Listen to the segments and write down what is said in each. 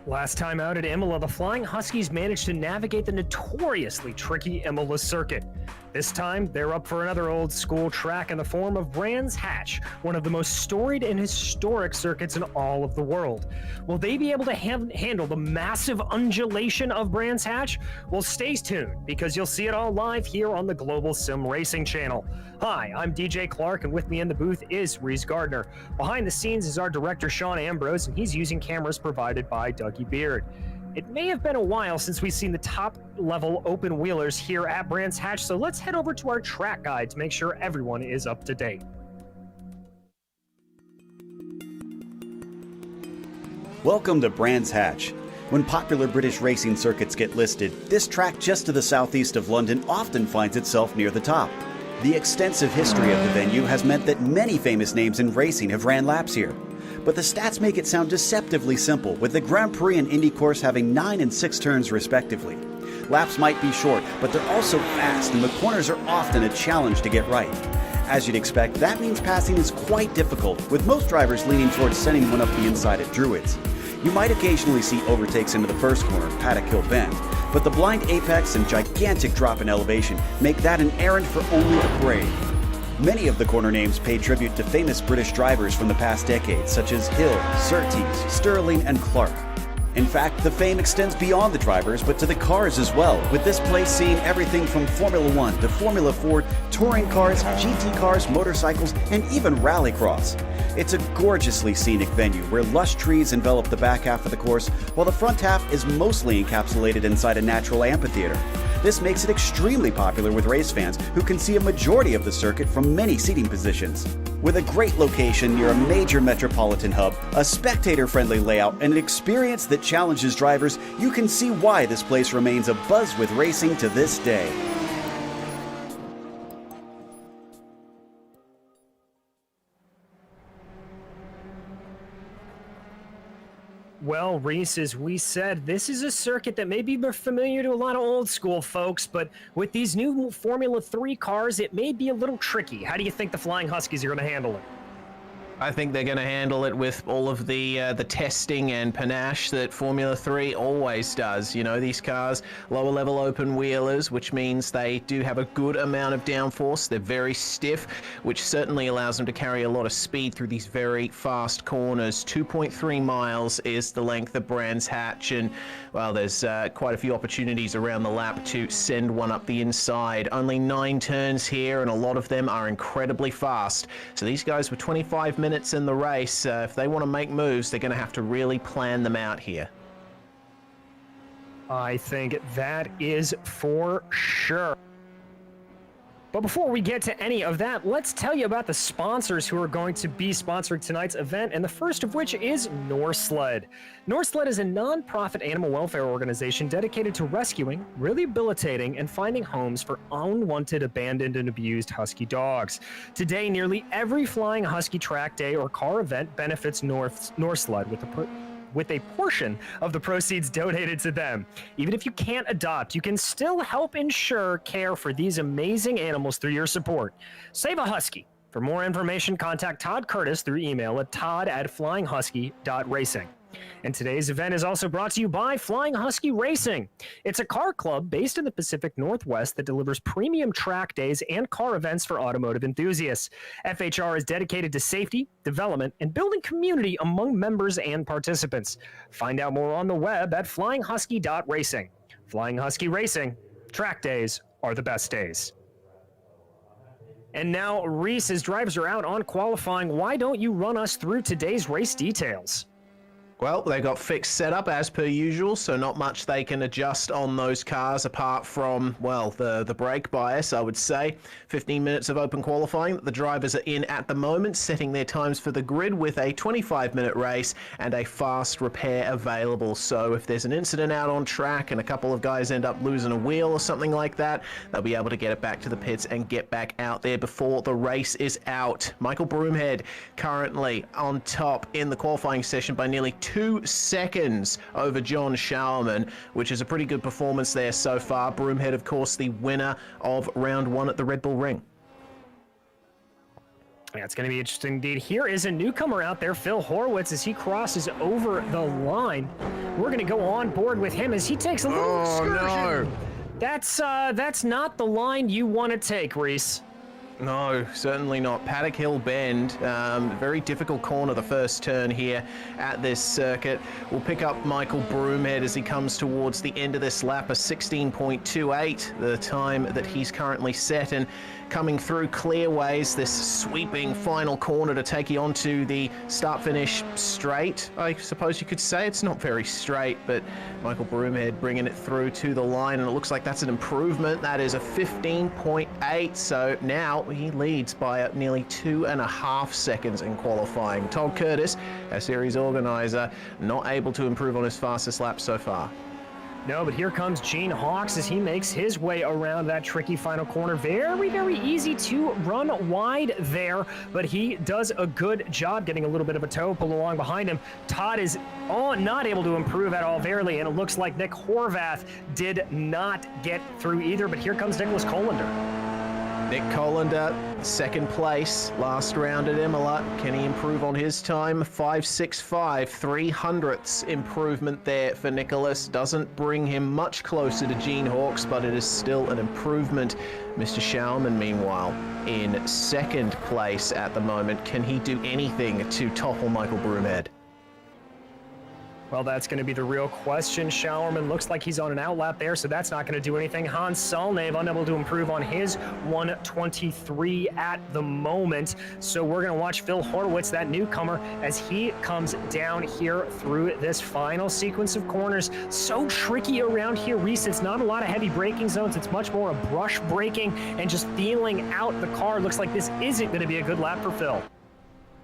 Last time out at Imola, the Flying Huskies managed to navigate the notoriously tricky Imola circuit. This time, they're up for another old school track in the form of Brands Hatch, one of the most storied and historic circuits in all of the world. Will they be able to handle the massive undulation of Brands Hatch? Well, stay tuned, because you'll see it all live here on the Global Sim Racing channel. Hi, I'm DJ Clark, and with me in the booth is Reese Gardner. Behind the scenes is our director, Sean Ambrose, and he's using cameras provided by Dougie Beard. It may have been a while since we've seen the top-level open wheelers here at Brands Hatch, so let's head over to our track guide to make sure everyone is up to date. Welcome to Brands Hatch. When popular British racing circuits get listed, this track just to the southeast of London often finds itself near the top. The extensive history of the venue has meant that many famous names in racing have ran laps here. But the stats make it sound deceptively simple, with the Grand Prix and Indy course having 9 and 6 turns respectively. Laps might be short, but they're also fast, and the corners are often a challenge to get right. As you'd expect, that means passing is quite difficult, with most drivers leaning towards sending one up the inside at Druids. You might occasionally see overtakes into the first corner, Paddock Hill Bend, but the blind apex and gigantic drop in elevation make that an errand for only the brave. Many of the corner names pay tribute to famous British drivers from the past decades, such as Hill, Surtees, Sterling, and Clark. In fact, the fame extends beyond the drivers, but to the cars as well, with this place seeing everything from Formula One to Formula Ford, touring cars, GT cars, motorcycles, and even rallycross. It's a gorgeously scenic venue where lush trees envelop the back half of the course, while the front half is mostly encapsulated inside a natural amphitheater. This makes it extremely popular with race fans who can see a majority of the circuit from many seating positions. With a great location near a major metropolitan hub, a spectator-friendly layout, and an experience that challenges drivers, you can see why this place remains abuzz with racing to this day. Well, Reese, as we said, this is a circuit that may be familiar to a lot of old school folks, but with these new Formula 3 cars, it may be a little tricky. How do you think the Flying Huskies are going to handle it? I think they're going to handle it with all of the testing and panache that Formula 3 always does. You know, these cars, lower level open wheelers, which means they do have a good amount of downforce. They're very stiff, which certainly allows them to carry a lot of speed through these very fast corners. 2.3 miles is the length of Brands Hatch, and well, there's quite a few opportunities around the lap to send one up the inside. Only 9 turns here, and a lot of them are incredibly fast. So these guys were 25 minutes in the race. If they want to make moves, they're going to have to really plan them out here. I think that is for sure. But before we get to any of that, let's tell you about the sponsors who are going to be sponsoring tonight's event, and the first of which is Norsled. Norsled is a non-profit animal welfare organization dedicated to rescuing, rehabilitating, and finding homes for unwanted, abandoned, and abused husky dogs. Today, nearly every Flying Husky track day or car event benefits Norsled with with a portion of the proceeds donated to them. Even if you can't adopt, you can still help ensure care for these amazing animals through your support. Save a Husky. For more information, contact Todd Curtis through email at todd@flyinghusky.racing. And today's event is also brought to you by Flying Husky Racing. It's a car club based in the Pacific Northwest that delivers premium track days and car events for automotive enthusiasts. FHR is dedicated to safety, development, and building community among members and participants. Find out more on the web at flyinghusky.racing. Flying Husky Racing, track days are the best days. And now, Reese, as drivers are out on qualifying, why don't you run us through today's race details? Well, they got fixed setup as per usual, so not much they can adjust on those cars apart from, well, the brake bias, I would say. 15 minutes of open qualifying that the drivers are in at the moment, setting their times for the grid with a 25-minute race and a fast repair available. So if there's an incident out on track and a couple of guys end up losing a wheel or something like that, they'll be able to get it back to the pits and get back out there before the race is out. Michael Broomhead currently on top in the qualifying session by nearly 2 seconds over John Showerman, which is a pretty good performance there so far. Broomhead, of course, the winner of round 1 at the Red Bull Ring. Yeah, it's going to be interesting indeed. Here is a newcomer out there, Phil Horwitz, as he crosses over the line. We're going to go on board with him as he takes a little excursion. No. That's not the line you want to take, Reese. No, certainly not. Paddock Hill Bend, very difficult corner, the first turn here at this circuit. We'll pick up Michael Broomhead as he comes towards the end of this lap, a 16.28, the time that he's currently set, and coming through clearways, this sweeping final corner to take you onto the start-finish straight, I suppose you could say. It's not very straight, but Michael Broomhead bringing it through to the line, and it looks like that's an improvement. That is a 15.8, so now he leads by nearly 2.5 seconds in qualifying. Todd Curtis, our series organizer, not able to improve on his fastest lap so far. No, but here comes Gene Hawks as he makes his way around that tricky final corner. Very, very easy to run wide there, but he does a good job getting a little bit of a toe pull along behind him. Todd is not able to improve at all, barely, and it looks like Nick Horvath did not get through either, but here comes Nicholas Colander. Nick Colander, second place last round at Imola. Can he improve on his time? 5.65, 300ths improvement there for Nicholas. Doesn't bring him much closer to Gene Hawks, but it is still an improvement. Mr. Showerman, meanwhile, in second place at the moment. Can he do anything to topple Michael Broomhead? Well, that's going to be the real question. Showerman looks like he's on an outlap there, so that's not going to do anything. Hans Salnave unable to improve on his 1:23 at the moment. So we're going to watch Phil Horwitz, that newcomer, as he comes down here through this final sequence of corners. So tricky around here, Reese. It's not a lot of heavy braking zones. It's much more a brush braking and just feeling out the car. Looks like this isn't going to be a good lap for Phil.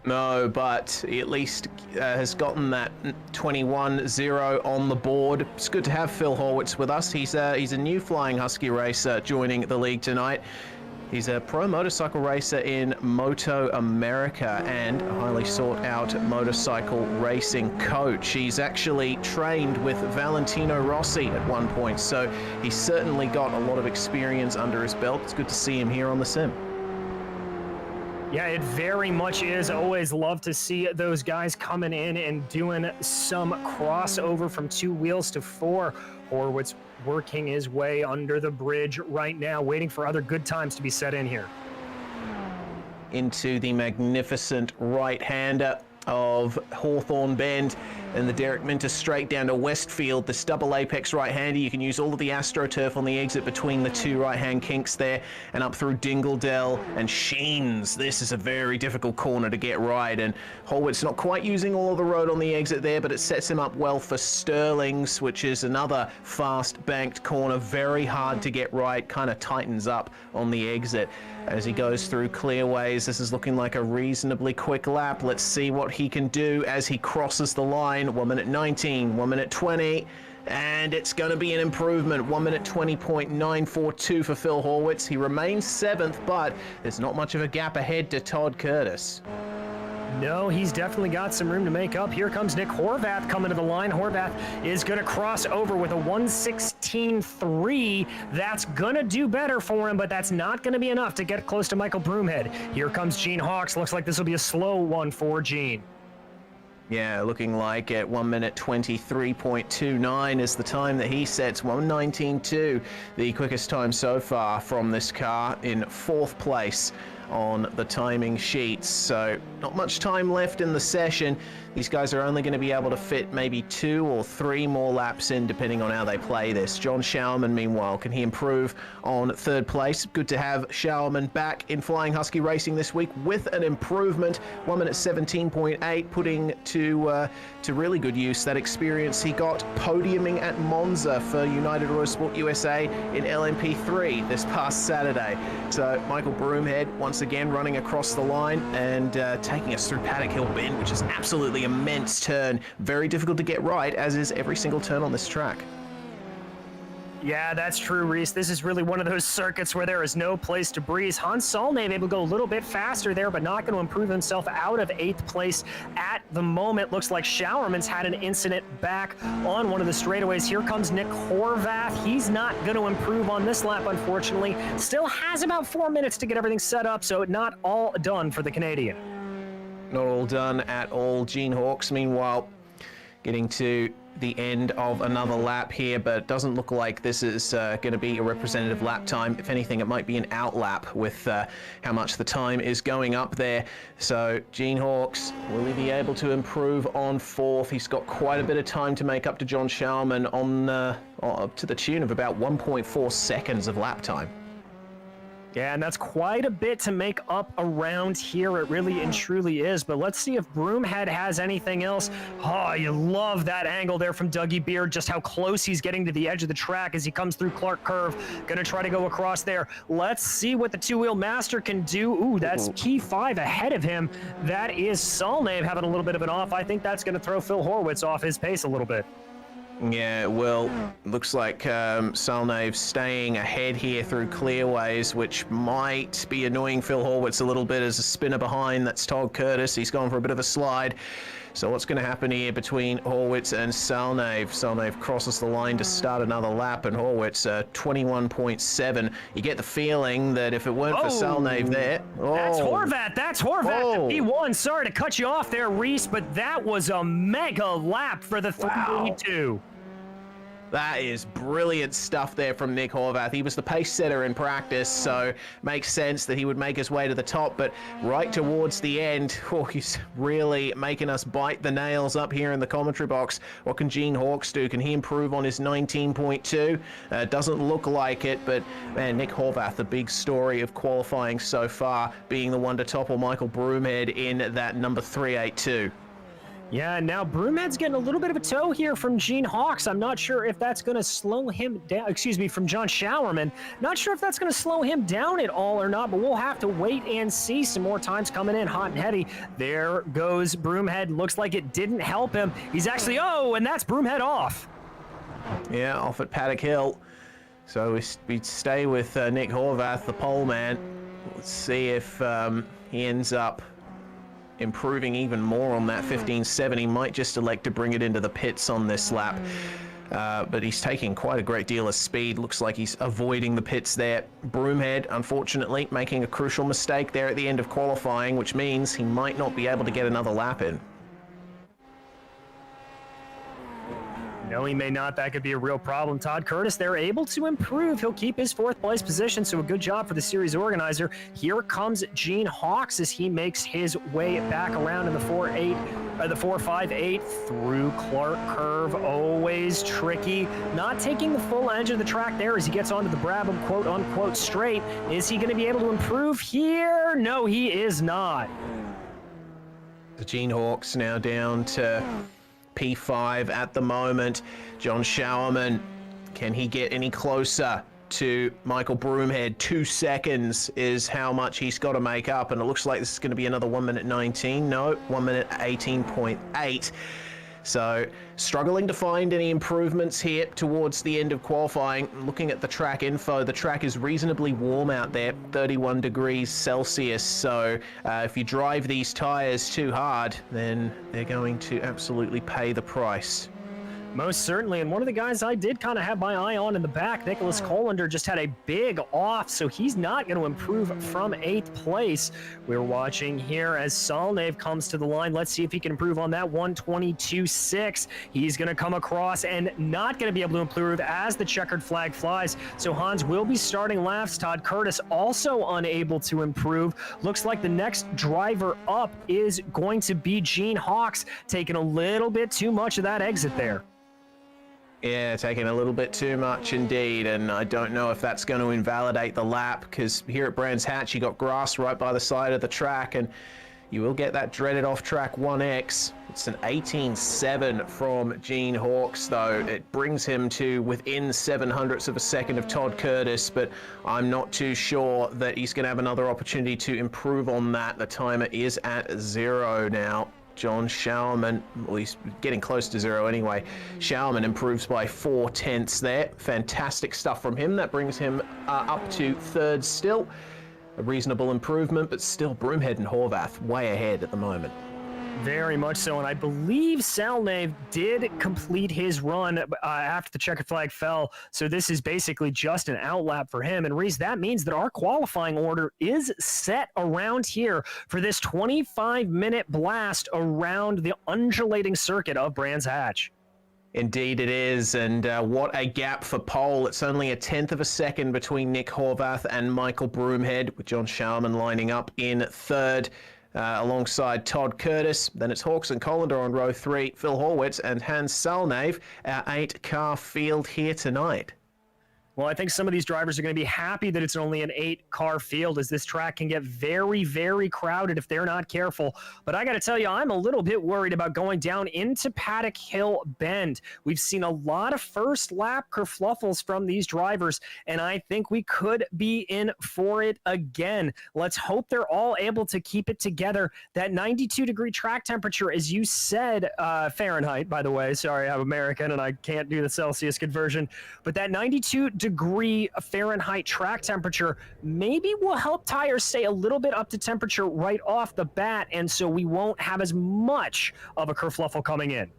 No, but he at least has gotten that 21-0 on the board. It's good to have Phil Horwitz with us. He's a new Flying Husky racer joining the league tonight. He's a pro motorcycle racer in Moto America and a highly sought-out motorcycle racing coach. He's actually trained with Valentino Rossi at one point, so he's certainly got a lot of experience under his belt. It's good to see him here on the sim. Yeah, it very much is. Always love to see those guys coming in and doing some crossover from 2 wheels to 4. Horwitz working his way under the bridge right now, waiting for other good times to be set in here. Into the magnificent right-hander of Hawthorne Bend and the Derek Minter straight down to Westfield. This double apex right-hander, you can use all of the AstroTurf on the exit between the 2 right-hand kinks there and up through Dingledell and Sheens. This is a very difficult corner to get right, and Horwitz not quite using all of the road on the exit there, but it sets him up well for Sterling's, which is another fast banked corner, very hard to get right, kind of tightens up on the exit. As he goes through clearways, this is looking like a reasonably quick lap. Let's see what he can do as he crosses the line. 1 minute 19, 1 minute 20, and it's going to be an improvement. 1 minute 20.942 for Phil Horwitz. He remains 7th, but there's not much of a gap ahead to Todd Curtis. No, he's definitely got some room to make up. Here comes Nick Horvath coming to the line. Horvath is going to cross over with a 1:16.3. That's going to do better for him, but that's not going to be enough to get close to Michael Broomhead. Here comes Gene Hawks. Looks like this will be a slow one for Gene. Yeah, looking like at 1 minute 23.29 is the time that he sets. 1:19.2, the quickest time so far from this car, in 4th place on the timing sheets. So not much time left in the session. These guys are only going to be able to fit maybe 2 or 3 more laps in, depending on how they play this. John Schauerman, meanwhile, can he improve on 3rd place? Good to have Schauerman back in Flying Husky Racing this week with an improvement. 1 minute 17.8, putting to really good use that experience he got podiuming at Monza for United Autosport USA in LMP3 this past Saturday. So Michael Broomhead once again running across the line and taking us through Paddock Hill Bend, which is absolutely immense turn. Very difficult to get right, as is every single turn on this track. Yeah, that's true, Reese. This is really one of those circuits where there is no place to breeze. Hans Solnave able to go a little bit faster there, but not going to improve himself out of 8th place at the moment. Looks like Schauerman's had an incident back on one of the straightaways. Here comes Nick Horvath. He's not going to improve on this lap, unfortunately. Still has about 4 minutes to get everything set up, so not all done for the Canadian. Not all done at all. Gene Hawks, meanwhile, getting to the end of another lap here, but it doesn't look like this is going to be a representative lap time. If anything, it might be an out lap with how much the time is going up there. So Gene Hawks, will he be able to improve on 4th? He's got quite a bit of time to make up to John Schauerman on to the tune of about 1.4 seconds of lap time. Yeah, and that's quite a bit to make up around here. It really and truly is. But let's see if Broomhead has anything else. Oh, you love that angle there from Dougie Beard, just how close he's getting to the edge of the track as he comes through Clark Curve. Going to try to go across there. Let's see what the two-wheel master can do. Ooh, that's P5 ahead of him. That is Solnave having a little bit of an off. I think that's going to throw Phil Horwitz off his pace a little bit. Yeah, well, looks like Solnave staying ahead here through clearways, which might be annoying Phil Horwitz a little bit as a spinner behind. That's Todd Curtis. He's gone for a bit of a slide. So what's going to happen here between Horwitz and Solnave? Solnave crosses the line to start another lap, and Horwitz 21.7. You get the feeling that if it weren't for Solnave there... That's Horvath. That's Horvath. P1. Sorry to cut you off there, Reese, but that was a mega lap for the 382. That is brilliant stuff there from Nick Horvath. He was the pace setter in practice, so makes sense that he would make his way to the top, but right towards the end, he's really making us bite the nails up here in the commentary box. What can Gene Hawks do? Can he improve on his 19.2? Doesn't look like it, but man, Nick Horvath, the big story of qualifying so far, being the one to topple Michael Broomhead in that number 382. Yeah, now Broomhead's getting a little bit of a tow here from Gene Hawks. I'm not sure if that's going to slow him down. Excuse me, from John Schauerman. Not sure if that's going to slow him down at all or not, but we'll have to wait and see. Some more times coming in hot and heavy. There goes Broomhead. Looks like it didn't help him. He's actually, and that's Broomhead off. Yeah, off at Paddock Hill. So we stay with Nick Horvath, the pole man. Let's see if he ends up improving even more on that 15.7. He might just elect to bring it into the pits on this lap. But he's taking quite a great deal of speed. Looks like he's avoiding the pits there. Broomhead, unfortunately, making a crucial mistake there at the end of qualifying, which means he might not be able to get another lap in. No, he may not. That could be a real problem. Todd Curtis, they're able to improve. He'll keep his 4th place position, so a good job for the series organizer. Here comes Gene Hawks as he makes his way back around in the 4.58 through Clark Curve. Always tricky. Not taking the full edge of the track there as he gets onto the Brabham quote-unquote straight. Is he going to be able to improve here? No, he is not. The Gene Hawks now down to P5 at the moment. John Schauerman, can he get any closer to Michael Broomhead? 2 seconds is how much he's got to make up, and it looks like this is going to be another 1 minute 19. No, 1 minute 18.8. So struggling to find any improvements here towards the end of qualifying. Looking at the track info, the track is reasonably warm out there, 31 degrees Celsius. So if you drive these tires too hard, then they're going to absolutely pay the price. Most certainly, and one of the guys I did kind of have my eye on in the back, Nicholas Colander, just had a big off, so he's not going to improve from 8th place. We're watching here as Salnave comes to the line. Let's see if he can improve on that 122.6. He's going to come across and not going to be able to improve as the checkered flag flies, so Hans will be starting laps. Todd Curtis also unable to improve. Looks like the next driver up is going to be Gene Hawks, taking a little bit too much of that exit there. Yeah, taking a little bit too much indeed, and I don't know if that's going to invalidate the lap, because here at Brands Hatch you got grass right by the side of the track, and you will get that dreaded off-track 1X. It's an 18.7 from Gene Hawks, though. It brings him to within 0.07 of a second of Todd Curtis, but I'm not too sure that he's going to have another opportunity to improve on that. The timer is at 0 now. John Schauerman, well, he's getting close to 0 anyway. Schauerman improves by 0.4 there. Fantastic stuff from him. That brings him up to 3rd still. A reasonable improvement, but still Broomhead and Horvath way ahead at the moment. Very much so, and I believe Salnave did complete his run after the checkered flag fell, so this is basically just an outlap for him. And Reese, that means that our qualifying order is set around here for this 25-minute blast around the undulating circuit of Brands Hatch. Indeed it is, and what a gap for pole. It's only a 1/10 of a second between Nick Horvath and Michael Broomhead, with John Schauerman lining up in 3rd. Alongside Todd Curtis. Then it's Hawks and Colander on row 3, Phil Horwitz and Hans Salnave, our 8-car field here tonight. Well, I think some of these drivers are going to be happy that it's only an 8-car field, as this track can get very, very crowded if they're not careful. But I got to tell you, I'm a little bit worried about going down into Paddock Hill Bend. We've seen a lot of first lap kerfluffles from these drivers, and I think we could be in for it again. Let's hope they're all able to keep it together. That 92-degree track temperature, as you said, Fahrenheit, by the way. Sorry, I'm American and I can't do the Celsius conversion. But that 92-degree Fahrenheit track temperature maybe will help tires stay a little bit up to temperature right off the bat, and so we won't have as much of a kerfluffle coming in.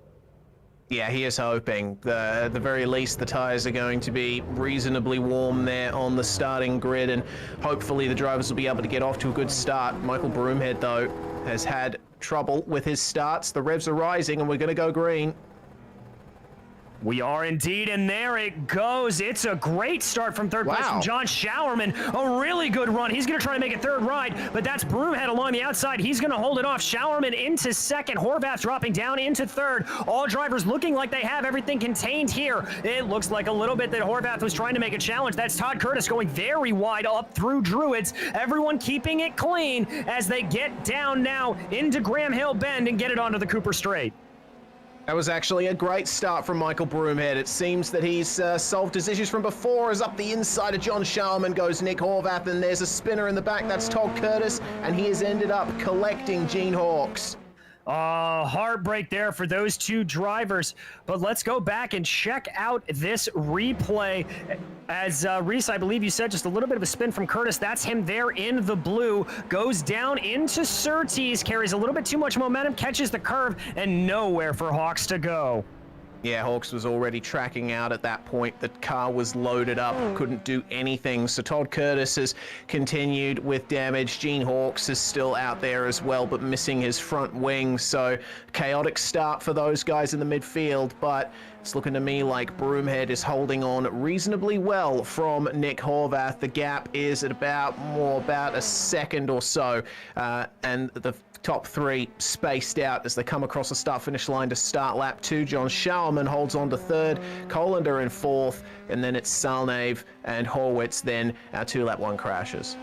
Yeah, he is hoping. At the very least, the tyres are going to be reasonably warm there on the starting grid, and hopefully the drivers will be able to get off to a good start. Michael Broomhead, though, has had trouble with his starts. The revs are rising, and we're going to go green. We are indeed, and there it goes. It's a great start from 3rd place from John Schauerman. A really good run. He's going to try to make it 3rd ride, but that's Broomhead along the outside. He's going to hold it off. Schauerman into 2nd. Horvath dropping down into 3rd. All drivers looking like they have everything contained here. It looks like a little bit that Horvath was trying to make a challenge. That's Todd Curtis going very wide up through Druids. Everyone keeping it clean as they get down now into Graham Hill Bend and get it onto the Cooper Straight. That was actually a great start from Michael Broomhead. It seems that he's solved his issues from before, as up the inside of John Schauerman goes Nick Horvath, and there's a spinner in the back. That's Todd Curtis, and he has ended up collecting Gene Hawks. Heartbreak there for those two drivers. But let's go back and check out this replay. As Reese, I believe you said, just a little bit of a spin from Curtis. That's him there in the blue. Goes down into Surtees, carries a little bit too much momentum, catches the curve, and nowhere for Hawks to go. Yeah, Hawks was already tracking out at that point. The car was loaded up, couldn't do anything. So Todd Curtis has continued with damage. Gene Hawks is still out there as well, but missing his front wing. So chaotic start for those guys in the midfield, but it's looking to me like Broomhead is holding on reasonably well from Nick Horvath. The gap is at about a second or so, and the top 3 spaced out as they come across the start-finish line to start lap 2. John Schauerman holds on to 3rd, Colander in 4th, and then it's Salnave and Horwitz, then our 2-lap 1 crashes.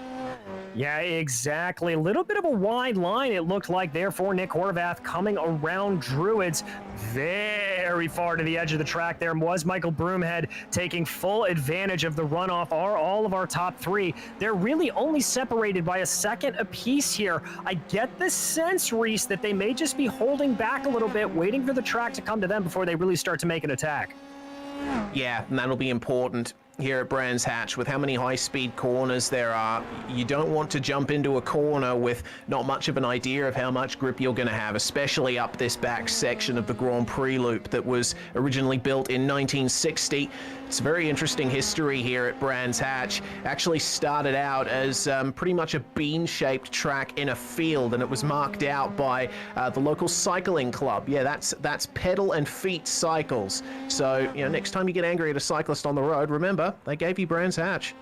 Yeah, exactly. A little bit of a wide line, it looked like, there for Nick Horvath coming around Druids. There very far to the edge of the track. There was Michael Broomhead taking full advantage of the runoff. All of our top three, they're really only separated by a second apiece here. I get the sense, Reese, that they may just be holding back a little bit, waiting for the track to come to them before they really start to make an attack. Yeah, and that'll be important here at Brands Hatch with how many high-speed corners there are. You don't want to jump into a corner with not much of an idea of how much grip you're going to have, especially up this back section of the Grand Prix loop that was originally built in 1960. It's a very interesting history here at Brands Hatch. Actually started out as pretty much a bean-shaped track in a field, and it was marked out by the local cycling club. Yeah, that's pedal and feet cycles. So, you know, next time you get angry at a cyclist on the road, remember, they gave you Brands Hatch.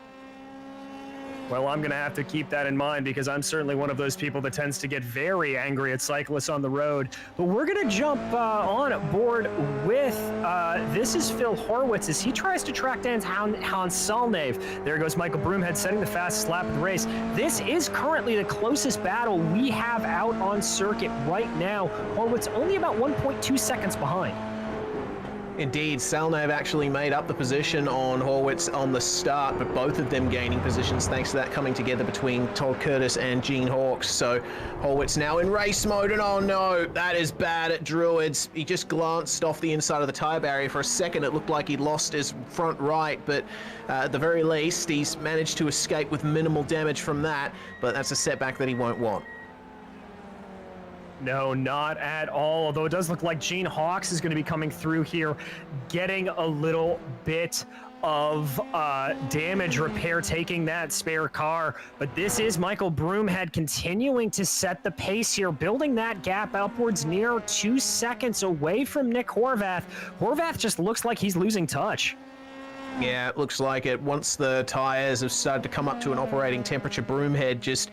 Well, I'm going to have to keep that in mind because I'm certainly one of those people that tends to get very angry at cyclists on the road. But we're going to jump on board with, this is Phil Horwitz as he tries to track down Hans Salnave. There goes Michael Broomhead setting the fastest lap of the race. This is currently the closest battle we have out on circuit right now. Horwitz only about 1.2 seconds behind. Indeed, Salnave actually made up the position on Horwitz on the start, but both of them gaining positions thanks to that coming together between Todd Curtis and Gene Hawkes. So Horwitz now in race mode, and oh no, that is bad at Druids. He just glanced off the inside of the tire barrier for a second. It looked like he'd lost his front right, but at the very least, he's managed to escape with minimal damage from that, but that's a setback that he won't want. No, not at all. Although it does look like Gene Hawkes is going to be coming through here, getting a little bit of damage repair, taking that spare car. But this is Michael Broomhead continuing to set the pace here, building that gap upwards near 2 seconds away from Nick Horvath. Horvath just looks like he's losing touch. Yeah, it looks like it. Once the tires have started to come up to an operating temperature, Broomhead just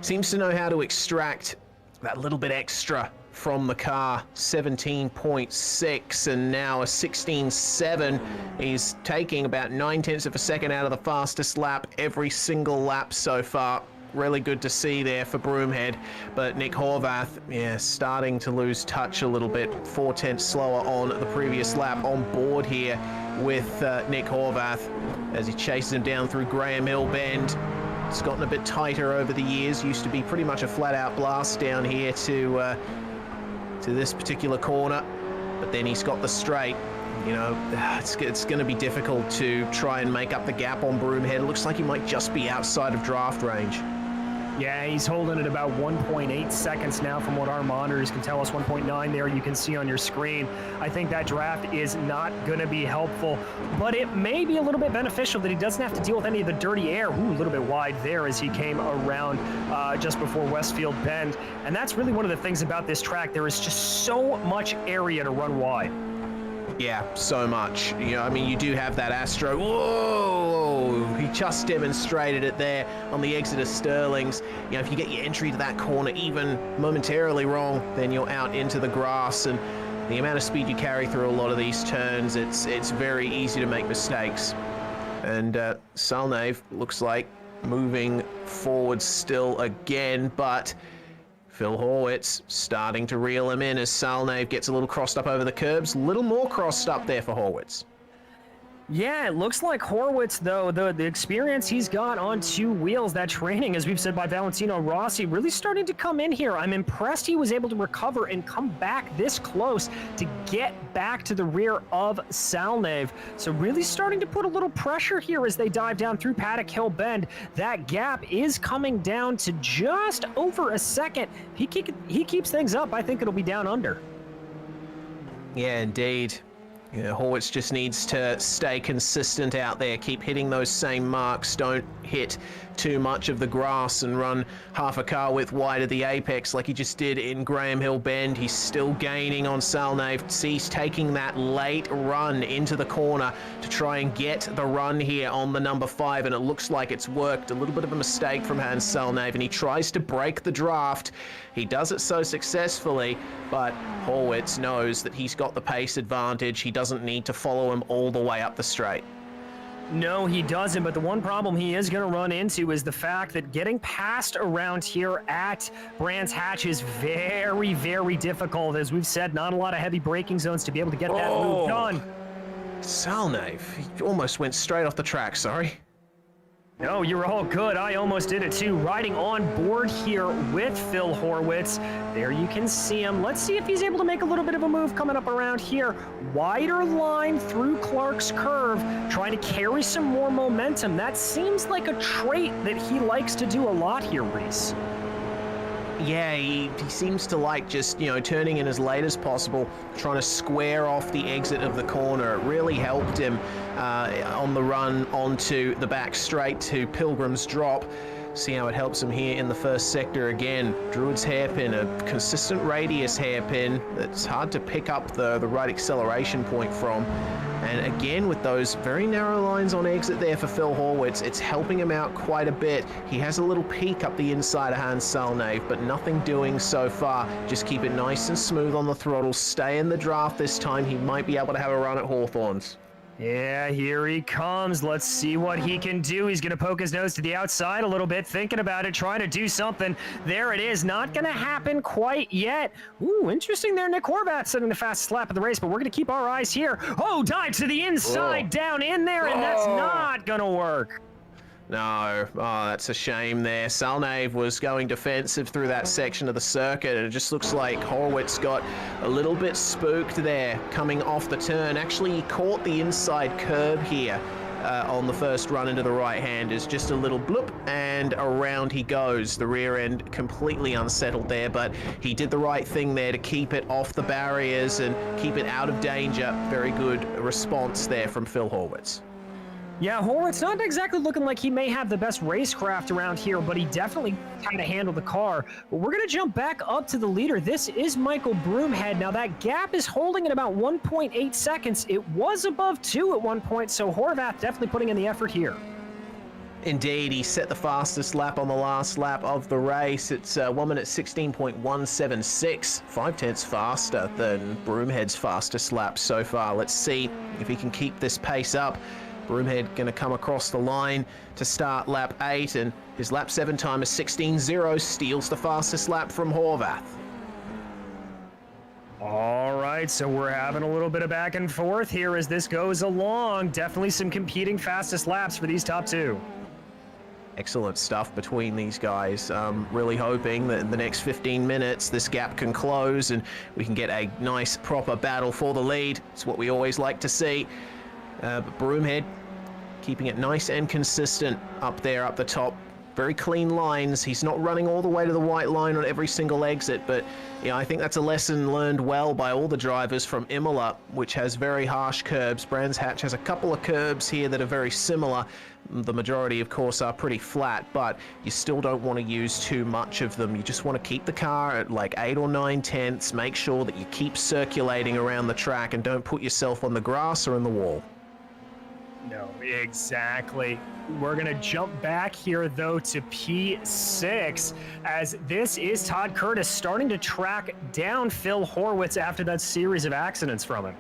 seems to know how to extract that little bit extra from the car. 17.6 and now a 16.7. He's taking about 9/10 of a second out of the fastest lap every single lap so far. Really good to see there for Broomhead. But Nick Horvath, yeah, starting to lose touch a little bit. 4/10 slower on the previous lap. On board here with Nick Horvath as he chases him down through Graham Hill Bend. It's gotten a bit tighter over the years. Used to be pretty much a flat-out blast down here to this particular corner, but then he's got the straight. You know, it's going to be difficult to try and make up the gap on Broomhead. It looks like he might just be outside of draft range. Yeah, he's holding it about 1.8 seconds now from what our monitors can tell us. 1.9 there you can see on your screen. I think that draft is not going to be helpful, but it may be a little bit beneficial that he doesn't have to deal with any of the dirty air. Ooh, a little bit wide there as he came around just before Westfield Bend. And that's really one of the things about this track. There is just so much area to run wide. Yeah, so much. You know, I mean, you do have that Astro. Whoa! He just demonstrated it there on the exit of Sterling's. You know, if you get your entry to that corner even momentarily wrong, then you're out into the grass. And the amount of speed you carry through a lot of these turns, it's very easy to make mistakes. And Salnave looks like moving forward still again, but Phil Horwitz starting to reel him in as Salnave gets a little crossed up over the curbs. A little more crossed up there for Horwitz. Yeah, it looks like Horwitz, though, the experience he's got on two wheels, that training, as we've said by Valentino Rossi, really starting to come in here. I'm impressed he was able to recover and come back this close to get back to the rear of Salnave. So really starting to put a little pressure here as they dive down through Paddock Hill Bend. That gap is coming down to just over a second. He keeps things up. I think it'll be down under. Yeah, indeed. Yeah, Horwitz just needs to stay consistent out there, keep hitting those same marks, don't hit too much of the grass and run half a car width wide of the apex like he just did in Graham Hill Bend. He's still gaining on Salnave. He's taking that late run into the corner to try and get the run here on the number 5, and it looks like it's worked. A little bit of a mistake from Hans Salnave, and he tries to break the draft. He does it so successfully, but Horwitz knows that he's got the pace advantage. He doesn't need to follow him all the way up the straight. No, he doesn't, but the one problem he is going to run into is the fact that getting past around here at Brands Hatch is very, very difficult. As we've said, not a lot of heavy braking zones to be able to get that move done. Salnave, he almost went straight off the track, sorry. No, you're all good. I almost did it too. Riding on board here with Phil Horwitz. There you can see him. Let's see if he's able to make a little bit of a move coming up around here. Wider line through Clark's curve, trying to carry some more momentum. That seems like a trait that he likes to do a lot here, Reese. Yeah, he seems to like just, turning in as late as possible, trying to square off the exit of the corner. It really helped him on the run onto the back straight to Pilgrim's Drop. See how it helps him here in the first sector again. Druid's Hairpin, a consistent radius hairpin that's hard to pick up the right acceleration point from. And again, with those very narrow lines on exit there for Phil Horwitz, it's helping him out quite a bit. He has a little peek up the inside of Hans Salnave, but nothing doing so far. Just keep it nice and smooth on the throttle. Stay in the draft this time. He might be able to have a run at Hawthorns. Yeah, here he comes. Let's see what he can do. He's going to poke his nose to the outside a little bit, thinking about it, trying to do something. There it is. Not going to happen quite yet. Ooh, interesting there. Nick Horvath setting the fastest lap of the race, but we're going to keep our eyes here. Oh, dive to the inside, down in there, and that's not going to work. No, that's a shame there. Salnave was going defensive through that section of the circuit, and it just looks like Horwitz got a little bit spooked there coming off the turn. Actually, he caught the inside curb here on the first run into the right-handers. Just a little bloop, and around he goes. The rear end completely unsettled there, but he did the right thing there to keep it off the barriers and keep it out of danger. Very good response there from Phil Horwitz. Yeah, Horwitz not exactly looking like he may have the best racecraft around here, but he definitely kind of handled the car. But we're going to jump back up to the leader. This is Michael Broomhead. Now, that gap is holding at about 1.8 seconds. It was above 2 at one point, so Horvath definitely putting in the effort here. Indeed, he set the fastest lap on the last lap of the race. It's 1 minute 16.176, 0.5 faster than Broomhead's fastest lap so far. Let's see if he can keep this pace up. Broomhead going to come across the line to start lap 8, and his lap 7 time is 16.0, steals the fastest lap from Horvath. All right, so we're having a little bit of back and forth here as this goes along. Definitely some competing fastest laps for these top two. Excellent stuff between these guys. Really hoping that in the next 15 minutes this gap can close and we can get a nice proper battle for the lead. It's what we always like to see. But Broomhead keeping it nice and consistent up there, up the top. Very clean lines. He's not running all the way to the white line on every single exit, but I think that's a lesson learned well by all the drivers from Imola, which has very harsh curbs. Brands Hatch has a couple of curbs here that are very similar. The majority, of course, are pretty flat, but you still don't want to use too much of them. You just want to keep the car at like 8 or 9 tenths. Make sure that you keep circulating around the track and don't put yourself on the grass or in the wall. No, exactly. We're going to jump back here, though, to P6, as this is Todd Curtis starting to track down Phil Horwitz after that series of accidents from him.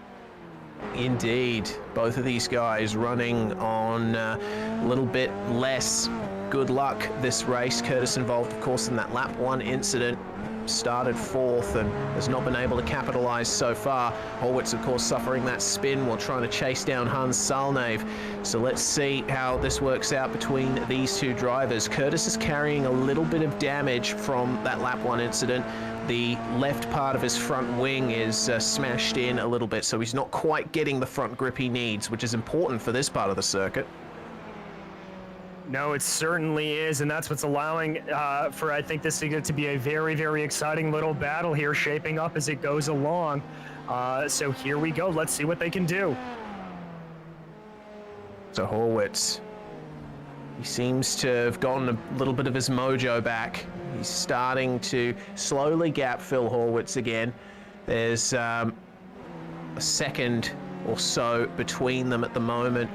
Indeed. Both of these guys running on a little bit less good luck this race. Curtis involved, of course, in that lap 1 incident. Started 4th and has not been able to capitalize so far. Horwitz, of course, suffering that spin while trying to chase down Hans Salnave. So let's see how this works out between these two drivers. Curtis is carrying a little bit of damage from that lap 1 incident. The left part of his front wing is smashed in a little bit, so he's not quite getting the front grip he needs, which is important for this part of the circuit. No, it certainly is, and that's what's allowing for, I think, this to be a very, very exciting little battle here shaping up as it goes along. So here we go. Let's see what they can do. So Horwitz, he seems to have gotten a little bit of his mojo back. He's starting to slowly gap Phil Horwitz again. There's a second or so between them at the moment.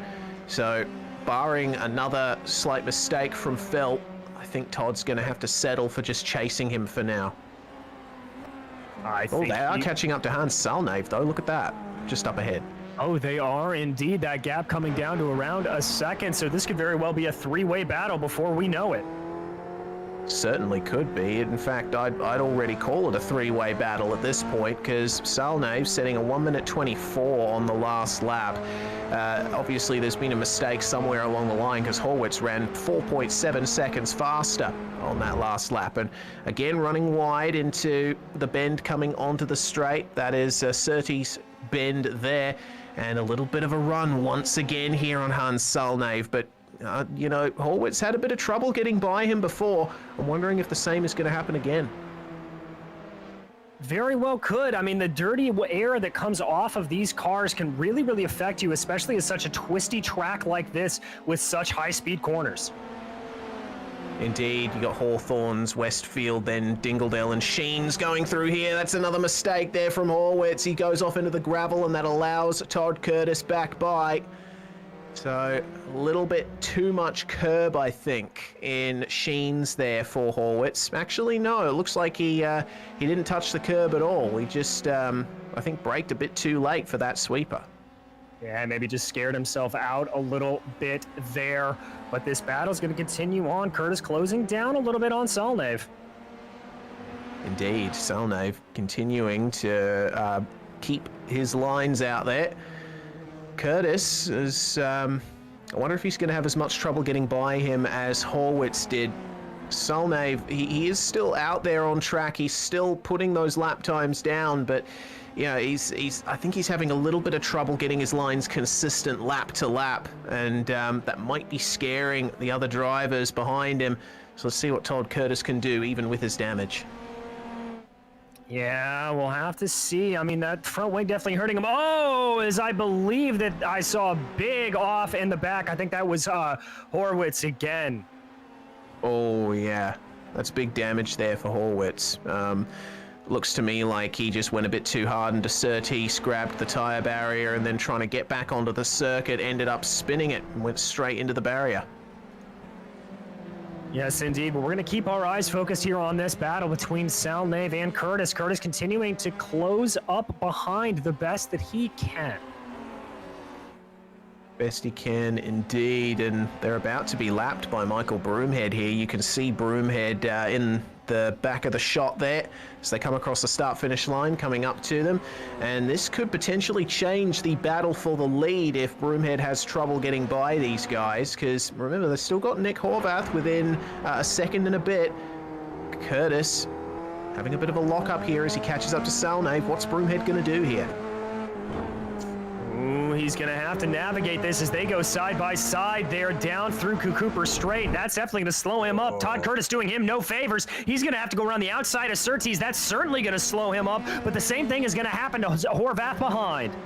So barring another slight mistake from Phil, I think Todd's going to have to settle for just chasing him for now. I think they are catching up to Hans Salnave, though. Look at that. Just up ahead. Oh, they are indeed. That gap coming down to around a second. So this could very well be a three-way battle before we know it. Certainly could be. In fact, I'd already call it a three-way battle at this point, because Salnave setting a 1:24 on the last lap. Obviously, there's been a mistake somewhere along the line, because Horwitz ran 4.7 seconds faster on that last lap. And again, running wide into the bend coming onto the straight. That is Surtees bend there. And a little bit of a run once again here on Hans Salnave. But you know, Horwitz had a bit of trouble getting by him before. I'm wondering if the same is going to happen again. Very well could. I mean, the dirty air that comes off of these cars can really, really affect you, especially at such a twisty track like this with such high-speed corners. Indeed, you got Hawthorns, Westfield, then Dingledale and Sheens going through here. That's another mistake there from Horwitz. He goes off into the gravel, and that allows Todd Curtis back by. So a little bit too much curb, I think, in Sheens there for Horwitz. Actually, no, it looks like he didn't touch the curb at all. He just, I think, braked a bit too late for that sweeper. Yeah, maybe just scared himself out a little bit there. But this battle's going to continue on. Curtis closing down a little bit on Salnave. Indeed, Salnave continuing to keep his lines out there. Curtis is, I wonder if he's going to have as much trouble getting by him as Horwitz did. Salnave, he is still out there on track. He's still putting those lap times down, but you know, I think he's having a little bit of trouble getting his lines consistent lap to lap, and that might be scaring the other drivers behind him. So let's see what Todd Curtis can do, even with his damage. Yeah, we'll have to see. I mean, that front wing definitely hurting him. Oh, as I believe that I saw a big off in the back. I think that was Horwitz again. Oh, yeah. That's big damage there for Horwitz. Looks to me like he just went a bit too hard into Surtees, grabbed the tire barrier, and then trying to get back onto the circuit, ended up spinning it and went straight into the barrier. Yes, indeed. But we're going to keep our eyes focused here on this battle between Salnave and Curtis. Curtis continuing to close up behind the best that he can. Best he can, indeed. And they're about to be lapped by Michael Broomhead here. You can see Broomhead in the back of the shot there as they come across the start-finish line coming up to them. And this could potentially change the battle for the lead if Broomhead has trouble getting by these guys, because remember, they've still got Nick Horvath within a second and a bit. Curtis having a bit of a lock-up here as he catches up to Salnave. What's Broomhead going to do here? He's going to have to navigate this as they go side by side there down through Cooper Straight. That's definitely going to slow him up. Todd Curtis doing him no favors. He's going to have to go around the outside of Surtees. That's certainly going to slow him up, but the same thing is going to happen to Horvath behind.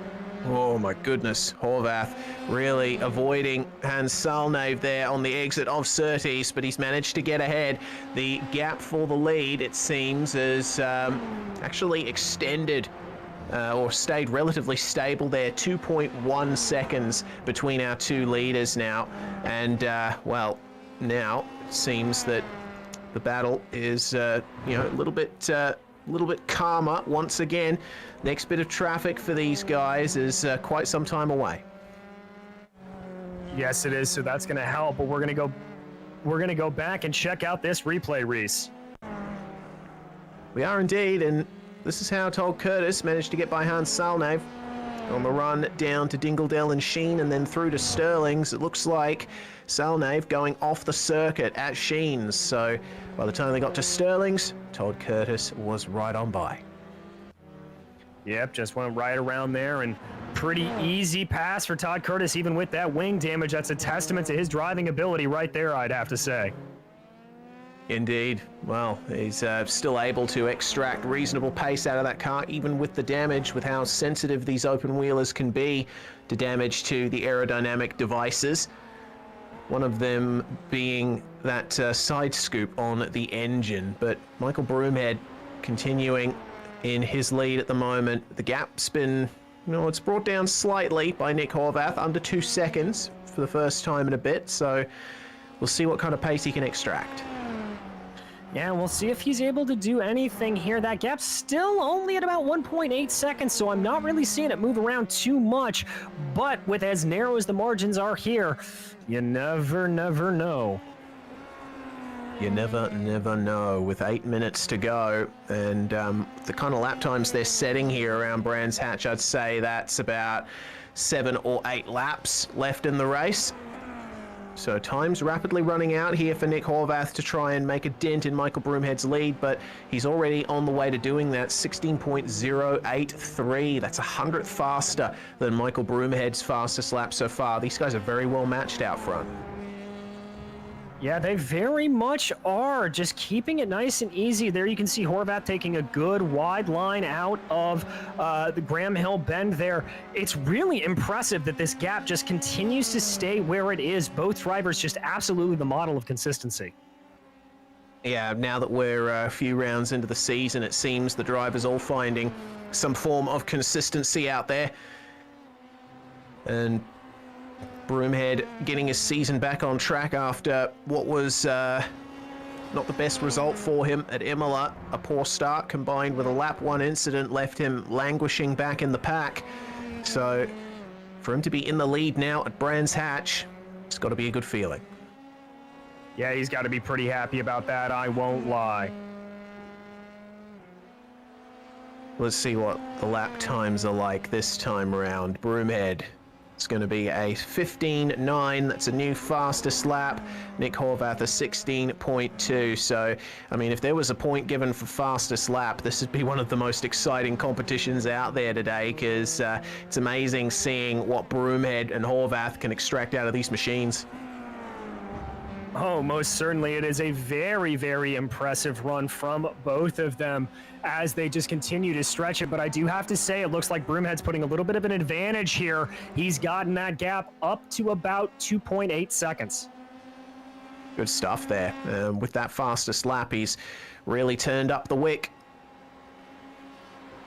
Oh my goodness, Horvath really avoiding Hans Salnave there on the exit of Surtees, but he's managed to get ahead. The gap for the lead, it seems, is actually extended or stayed relatively stable there. 2.1 seconds between our two leaders now. And, well, now it seems that the battle is, you know, a little bit calmer once again. Next bit of traffic for these guys is quite some time away. Yes, it is. So that's going to help. But we're going to go back and check out this replay, Reese. We are indeed, and this is how Todd Curtis managed to get by Hans Salnave on the run down to Dingledale and Sheen and then through to Sterling's. It looks like Salnave going off the circuit at Sheen's. So by the time they got to Sterling's, Todd Curtis was right on by. Yep, just went right around there, and pretty easy pass for Todd Curtis, even with that wing damage. That's a testament to his driving ability right there, I'd have to say. Indeed. Well, he's still able to extract reasonable pace out of that car, even with the damage, with how sensitive these open wheelers can be to damage to the aerodynamic devices. One of them being that side scoop on the engine. But Michael Broomhead continuing in his lead at the moment. The gap's been, you know, it's brought down slightly by Nick Horvath, under 2 seconds for the first time in a bit. So we'll see what kind of pace he can extract. Yeah, we'll see if he's able to do anything here. That gap's still only at about 1.8 seconds, so I'm not really seeing it move around too much. But with as narrow as the margins are here, you never know. You never know. With 8 minutes to go, and the kind of lap times they're setting here around Brands Hatch, I'd say that's about 7 or 8 laps left in the race. So time's rapidly running out here for Nick Horvath to try and make a dent in Michael Broomhead's lead, but he's already on the way to doing that. 16.083. That's 100th faster than Michael Broomhead's fastest lap so far. These guys are very well matched out front. Yeah, they very much are. Just keeping it nice and easy. There you can see Horvath taking a good wide line out of the Graham Hill bend there. It's really impressive that this gap just continues to stay where it is. Both drivers just absolutely the model of consistency. Yeah, now that we're a few rounds into the season, it seems the drivers all finding some form of consistency out there. And Broomhead getting his season back on track after what was not the best result for him at Imola. A poor start combined with a lap 1 incident left him languishing back in the pack. So for him to be in the lead now at Brands Hatch, it's got to be a good feeling. Yeah, he's got to be pretty happy about that, I won't lie. Let's see what the lap times are like this time around. Broomhead. It's going to be a 15.9. That's a new fastest lap. Nick Horvath a 16.2. So, I mean, if there was a point given for fastest lap, this would be one of the most exciting competitions out there today, because it's amazing seeing what Broomhead and Horvath can extract out of these machines. Oh, most certainly. It is a very, very impressive run from both of them as they just continue to stretch it. But I do have to say, it looks like Broomhead's putting a little bit of an advantage here. He's gotten that gap up to about 2.8 seconds. Good stuff there. With that fastest lap, he's really turned up the wick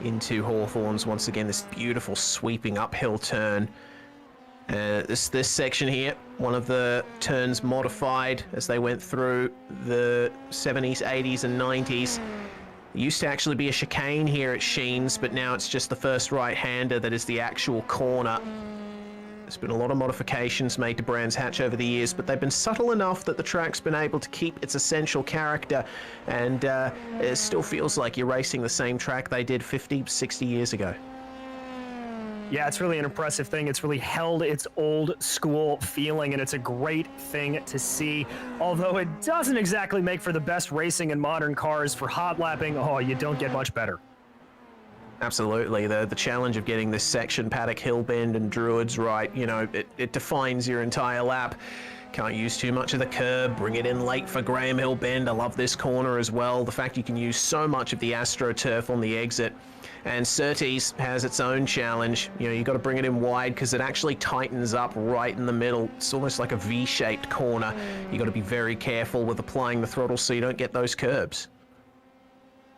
into Hawthorns once again. This beautiful sweeping uphill turn. This section here, one of the turns modified as they went through the 70s, 80s, and 90s. It used to actually be a chicane here at Sheens, but now it's just the first right-hander that is the actual corner. There's been a lot of modifications made to Brands Hatch over the years, but they've been subtle enough that the track's been able to keep its essential character, and it still feels like you're racing the same track they did 50, 60 years ago. Yeah, it's really an impressive thing. It's really held its old school feeling, and it's a great thing to see. Although it doesn't exactly make for the best racing in modern cars. For hot lapping, oh, you don't get much better. Absolutely. The challenge of getting this section, Paddock Hill Bend and Druids right, you know, it defines your entire lap. Can't use too much of the curb, bring it in late for Graham Hill Bend. I love this corner as well. The fact you can use so much of the AstroTurf on the exit. And Surtees has its own challenge. You know, you got to bring it in wide because it actually tightens up right in the middle. It's almost like a V-shaped corner. You got to be very careful with applying the throttle so you don't get those curbs.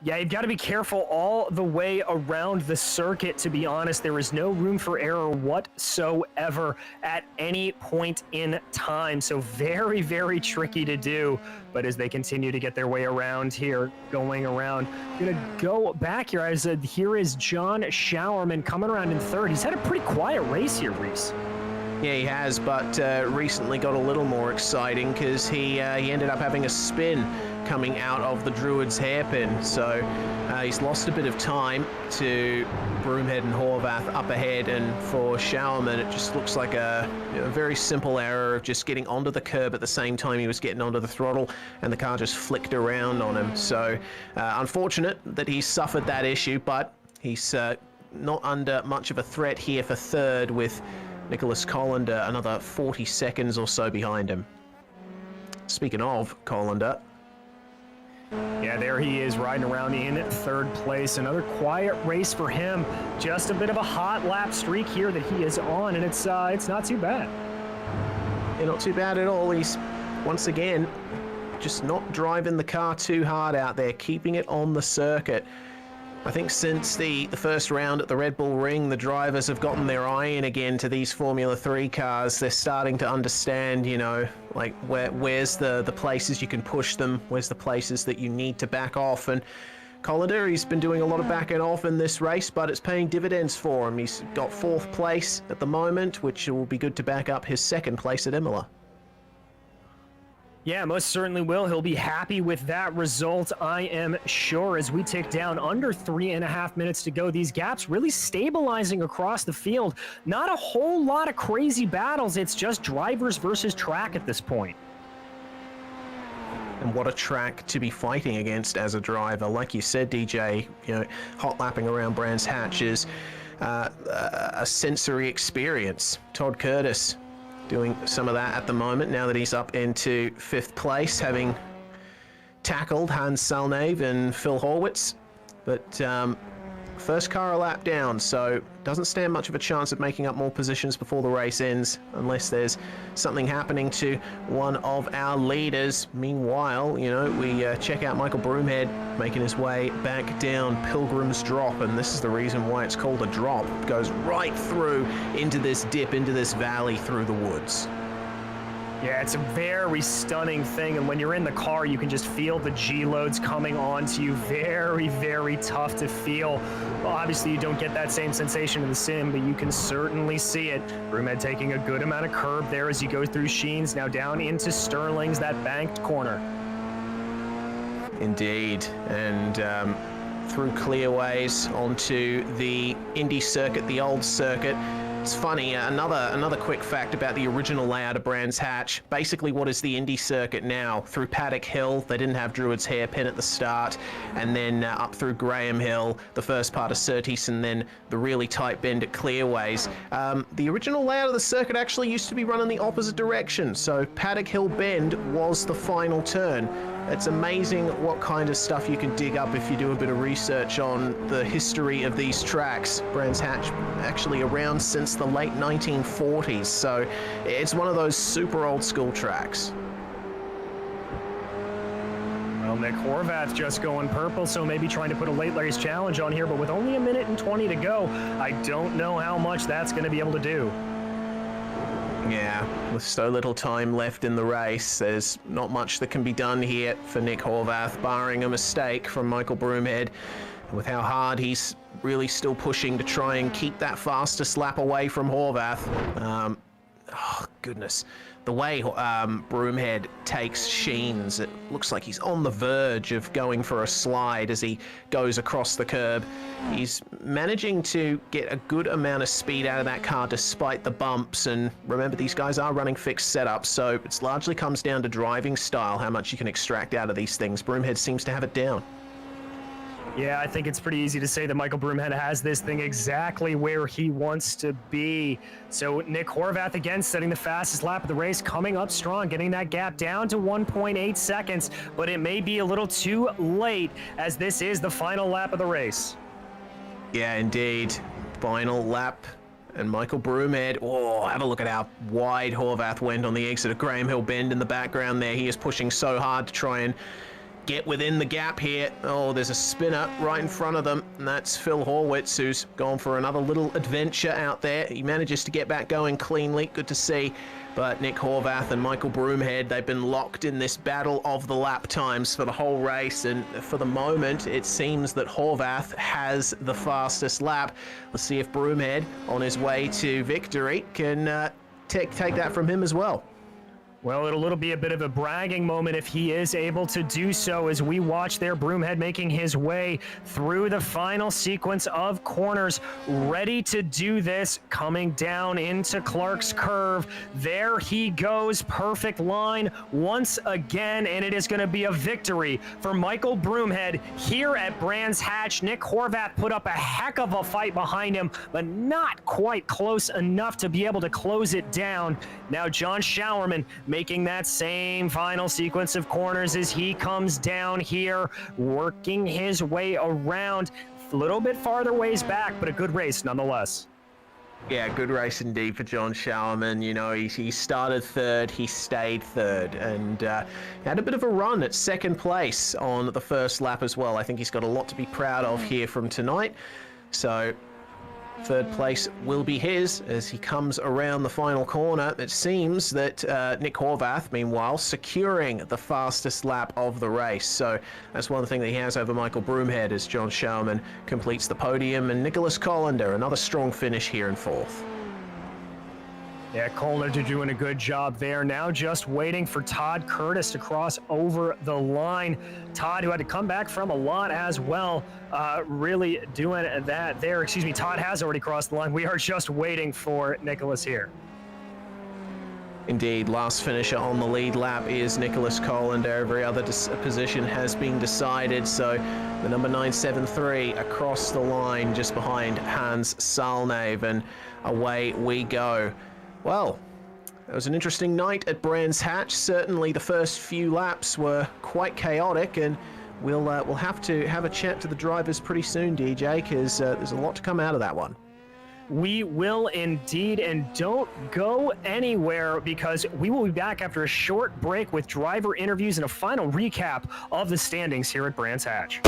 Yeah, you've got to be careful all the way around the circuit, to be honest. There is no room for error whatsoever at any point in time. So very, very tricky to do. But as they continue to get their way around here, going around, going to go back here. I said, here is John Showerman coming around in third. He's had a pretty quiet race here, Reese. Yeah, he has, but recently got a little more exciting because he ended up having a spin coming out of the Druids hairpin. So he's lost a bit of time to Broomhead and Horvath up ahead, and for Showerman, it just looks like a very simple error of just getting onto the curb at the same time he was getting onto the throttle, and the car just flicked around on him. So unfortunate that he suffered that issue, but he's not under much of a threat here for third, with Nicholas Colander another 40 seconds or so behind him. Speaking of Colander, yeah, there he is riding around in third place. Another quiet race for him. Just a bit of a hot lap streak here that he is on, and it's not too bad. Yeah, not too bad at all. He's, once again, just not driving the car too hard out there, keeping it on the circuit. I think since the first round at the Red Bull Ring, the drivers have gotten their eye in again to these Formula 3 cars. They're starting to understand, you know, like where's the places you can push them, where's the places that you need to back off. And Collider's been doing a lot of backing off in this race, but it's paying dividends for him. He's got 4th place at the moment, which will be good to back up his 2nd place at Imola. Yeah, most certainly will. He'll be happy with that result, I am sure, as we tick down under 3.5 minutes to go. These gaps really stabilizing across the field. Not a whole lot of crazy battles. It's just drivers versus track at this point. And what a track to be fighting against as a driver. Like you said, DJ, you know, hot lapping around Brands Hatch is a sensory experience. Todd Curtis doing some of that at the moment, now that he's up into 5th place, having tackled Hans Salnave and Phil Horwitz. But first car a lap down, so doesn't stand much of a chance of making up more positions before the race ends, unless there's something happening to one of our leaders. Meanwhile, you know, we check out Michael Broomhead making his way back down Pilgrim's Drop, and this is the reason why it's called a drop. It goes right through into this dip, into this valley through the woods. Yeah, it's a very stunning thing, and when you're in the car, you can just feel the G-loads coming onto you. Very, very tough to feel. Well, obviously, you don't get that same sensation in the sim, but you can certainly see it. Broomhead taking a good amount of curb there as you go through Sheens, now down into Sterling's, that banked corner. Indeed, and through clearways onto the Indy circuit, the old circuit. It's funny, another quick fact about the original layout of Brands Hatch. Basically, what is the Indy circuit now? Through Paddock Hill, they didn't have Druid's Hairpin at the start, and then up through Graham Hill, the first part of Surtees, and then the really tight bend at Clearways. The original layout of the circuit actually used to be run in the opposite direction, so Paddock Hill Bend was the final turn. It's amazing what kind of stuff you can dig up if you do a bit of research on the history of these tracks. Brands Hatch actually around since the late 1940s, so it's one of those super old school tracks. Well, Nick Horvath just going purple, so maybe trying to put a late race challenge on here, but with only 1:20 to go, I don't know how much that's going to be able to do. Yeah, with so little time left in the race, there's not much that can be done here for Nick Horvath, barring a mistake from Michael Broomhead. With how hard he's really still pushing to try and keep that fastest lap away from Horvath. Oh, goodness. The way Broomhead takes Sheens, it looks like he's on the verge of going for a slide as he goes across the curb. He's managing to get a good amount of speed out of that car despite the bumps, and remember, these guys are running fixed setups, so it largely comes down to driving style, how much you can extract out of these things. Broomhead seems to have it down. Yeah, I think it's pretty easy to say that Michael Broomhead has this thing exactly where he wants to be. So Nick Horvath again setting the fastest lap of the race, coming up strong, getting that gap down to 1.8 seconds, but it may be a little too late as this is the final lap of the race. Yeah, indeed. Final lap. And Michael Broomhead, oh, have a look at how wide Horvath went on the exit of Graham Hill Bend in the background there. He is pushing so hard to try and get within the gap here. Oh, there's a spinner right in front of them, and that's Phil Horwitz, who's gone for another little adventure out there. He manages to get back going cleanly, good to see. But Nick Horvath and Michael Broomhead, they've been locked in this battle of the lap times for the whole race, and for the moment, it seems that Horvath has the fastest lap. Let's see if Broomhead, on his way to victory, can take that from him as well. Well, it'll be a bit of a bragging moment if he is able to do so as we watch there Broomhead making his way through the final sequence of corners, ready to do this, coming down into Clark's curve. There he goes, perfect line once again, and it is going to be a victory for Michael Broomhead here at Brands Hatch. Nick Horvath put up a heck of a fight behind him, but not quite close enough to be able to close it down. Now John Showerman making that same final sequence of corners as he comes down here, working his way around a little bit farther ways back, but a good race nonetheless. Yeah, good race indeed for John Showerman. You know, he started third, he stayed third, and had a bit of a run at second place on the first lap as well. I think he's got a lot to be proud of here from tonight. So third place will be his as he comes around the final corner. It seems that Nick Horvath, meanwhile, securing the fastest lap of the race. So that's one thing that he has over Michael Broomhead as John Showerman completes the podium. And Nicholas Collender, another strong finish here in fourth. Yeah, Collender doing a good job there. Now just waiting for Todd Curtis to cross over the line. Todd, who had to come back from a lot as well, really doing that there. Excuse me, Todd has already crossed the line. We are just waiting for Nicholas here. Indeed, last finisher on the lead lap is Nicholas Collender. Every other position has been decided, so the number 973 across the line just behind Hans Salnave, and away we go. Well, it was an interesting night at Brands Hatch. Certainly the first few laps were quite chaotic, and we'll have to have a chat to the drivers pretty soon, DJ, because there's a lot to come out of that one. We will indeed, and don't go anywhere because we will be back after a short break with driver interviews and a final recap of the standings here at Brands Hatch.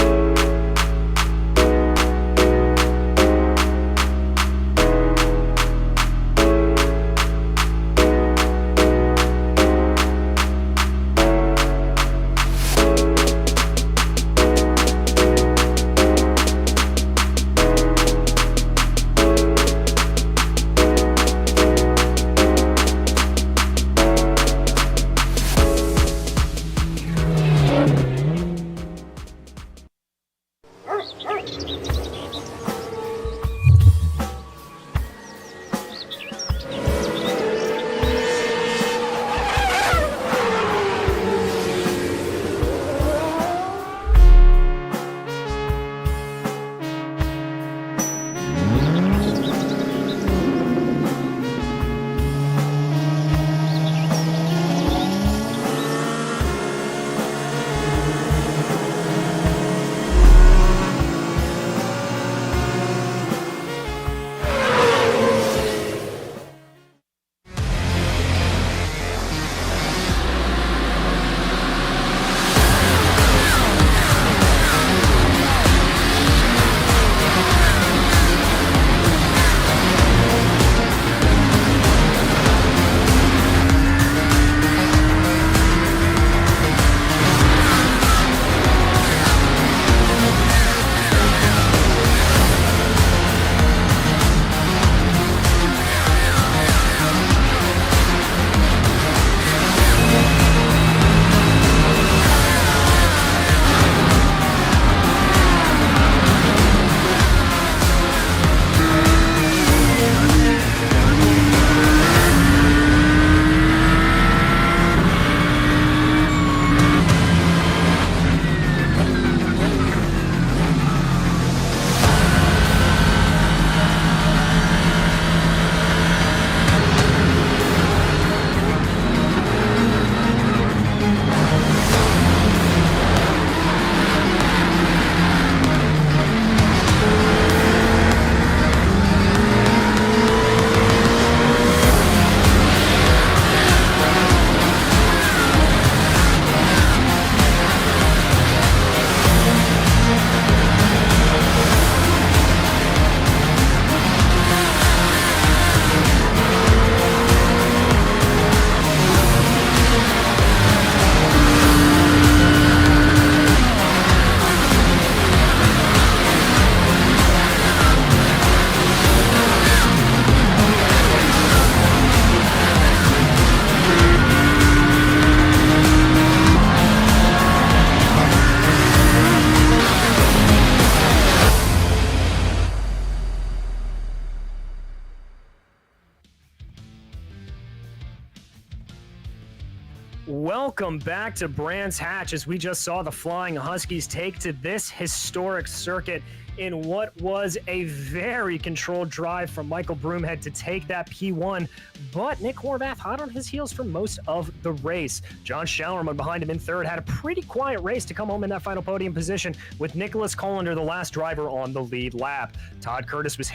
Welcome back to Brands Hatch as we just saw the Flying Huskies take to this historic circuit in what was a very controlled drive from Michael Broomhead to take that P1. But Nick Horvath hot on his heels for most of the race. John Schallerman behind him in third had a pretty quiet race to come home in that final podium position, with Nicholas Colander, the last driver, on the lead lap. Todd Curtis was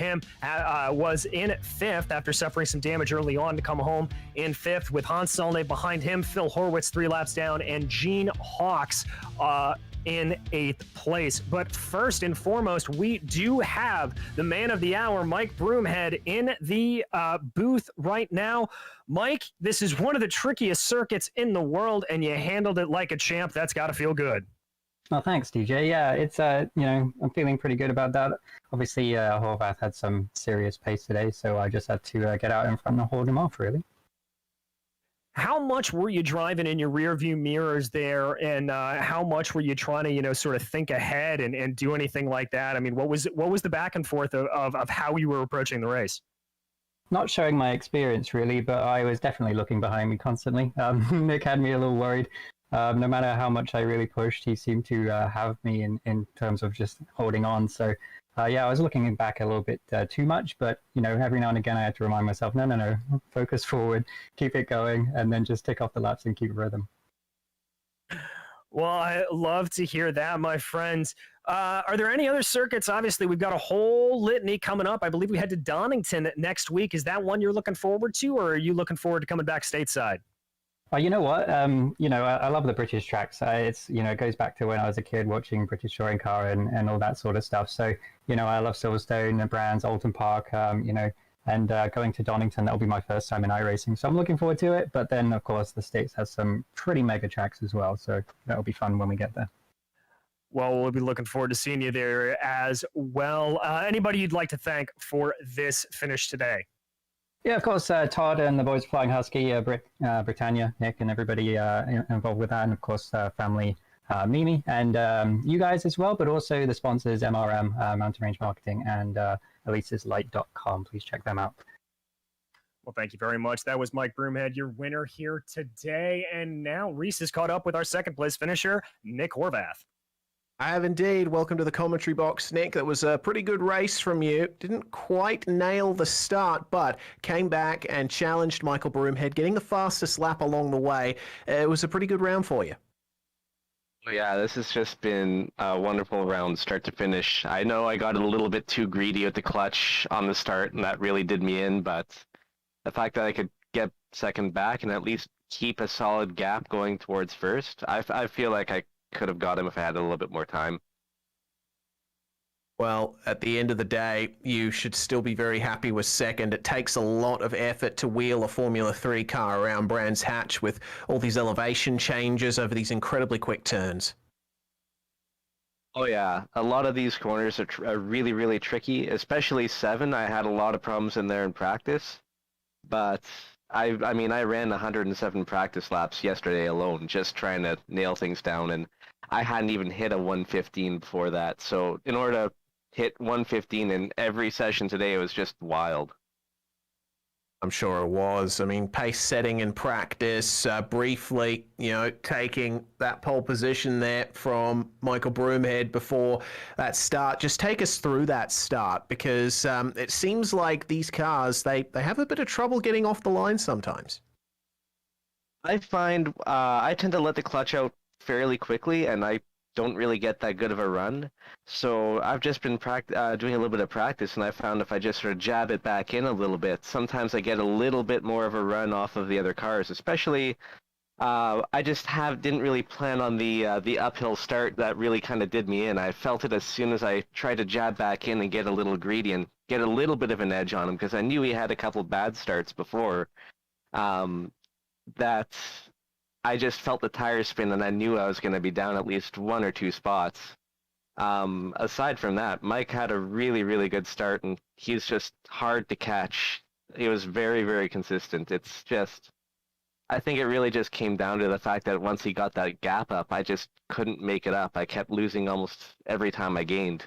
in fifth after suffering some damage early on to come home in fifth, with Hans Selne behind him, Phil Horwitz 3 laps down, and Gene Hawks in 8th place. But first and foremost, we do have the man of the hour, Mike Broomhead, in the booth right now. Mike, this is one of the trickiest circuits in the world, and you handled it like a champ. That's got to feel good. Oh, thanks, DJ. Yeah, it's I'm feeling pretty good about that. Obviously, Horvath had some serious pace today, so I just had to get out in front and hold him off, really. How much were you driving in your rear view mirrors there, and how much were you trying to, sort of think ahead and do anything like that? I mean, what was the back and forth of how you were approaching the race? Not showing my experience, really, but I was definitely looking behind me constantly. Nick had me a little worried. No matter how much I really pushed, he seemed to have me in terms of just holding on. So, I was looking back a little bit too much, but, every now and again I had to remind myself, no, focus forward, keep it going, and then just tick off the laps and keep rhythm. Well, I love to hear that, my friends. Are there any other circuits? Obviously, we've got a whole litany coming up. I believe we head to Donington next week. Is that one you're looking forward to, or are you looking forward to coming back stateside? You know what? I love the British tracks. It goes back to when I was a kid watching British Touring Car and all that sort of stuff. So, I love Silverstone, the Brands, Alton Park, and going to Donington, that'll be my first time in iRacing. So I'm looking forward to it. But then, of course, the States has some pretty mega tracks as well. So that'll be fun when we get there. Well, we'll be looking forward to seeing you there as well. Anybody you'd like to thank for this finish today? Yeah, of course, Todd and the boys Flying Husky, Britannia, Nick, and everybody involved with that, and of course, family Mimi, and you guys as well, but also the sponsors MRM, Mountain Range Marketing, and ElisisLight.com. Please check them out. Well, thank you very much. That was Mike Broomhead, your winner here today. And now Reese is caught up with our second place finisher, Nick Horvath. I have indeed. Welcome to the commentary box, Nick. That was a pretty good race from you. Didn't quite nail the start, but came back and challenged Michael Broomhead, getting the fastest lap along the way. It was a pretty good round for you. Yeah, this has just been a wonderful round, start to finish. I know I got a little bit too greedy with the clutch on the start, and that really did me in, but the fact that I could get second back and at least keep a solid gap going towards first, I feel like I could have got him if I had a little bit more time. Well, at the end of the day, you should still be very happy with second. It takes a lot of effort to wheel a Formula 3 car around Brands Hatch with all these elevation changes over these incredibly quick turns. Oh yeah, a lot of these corners are really, really tricky, especially 7. I had a lot of problems in there in practice, but I ran 107 practice laps yesterday alone, just trying to nail things down, and I hadn't even hit a 115 before that. So in order to hit 115 in every session today, it was just wild. I'm sure it was. I mean, pace setting in practice, briefly, taking that pole position there from Michael Broomhead before that start. Just take us through that start, because it seems like these cars, they have a bit of trouble getting off the line sometimes. I find I tend to let the clutch out fairly quickly, and I don't really get that good of a run. So I've just been doing a little bit of practice, and I found if I just sort of jab it back in a little bit, sometimes I get a little bit more of a run off of the other cars. Especially, I just didn't really plan on the uphill start. That really kind of did me in. I felt it as soon as I tried to jab back in and get a little greedy and get a little bit of an edge on him, because I knew he had a couple bad starts before. That I just felt the tires spin, and I knew I was going to be down at least 1 or 2 spots. Aside from that, Mike had a really, really good start, and he's just hard to catch. He was very, very consistent. It's just, I think it really just came down to the fact that once he got that gap up, I just couldn't make it up. I kept losing almost every time I gained.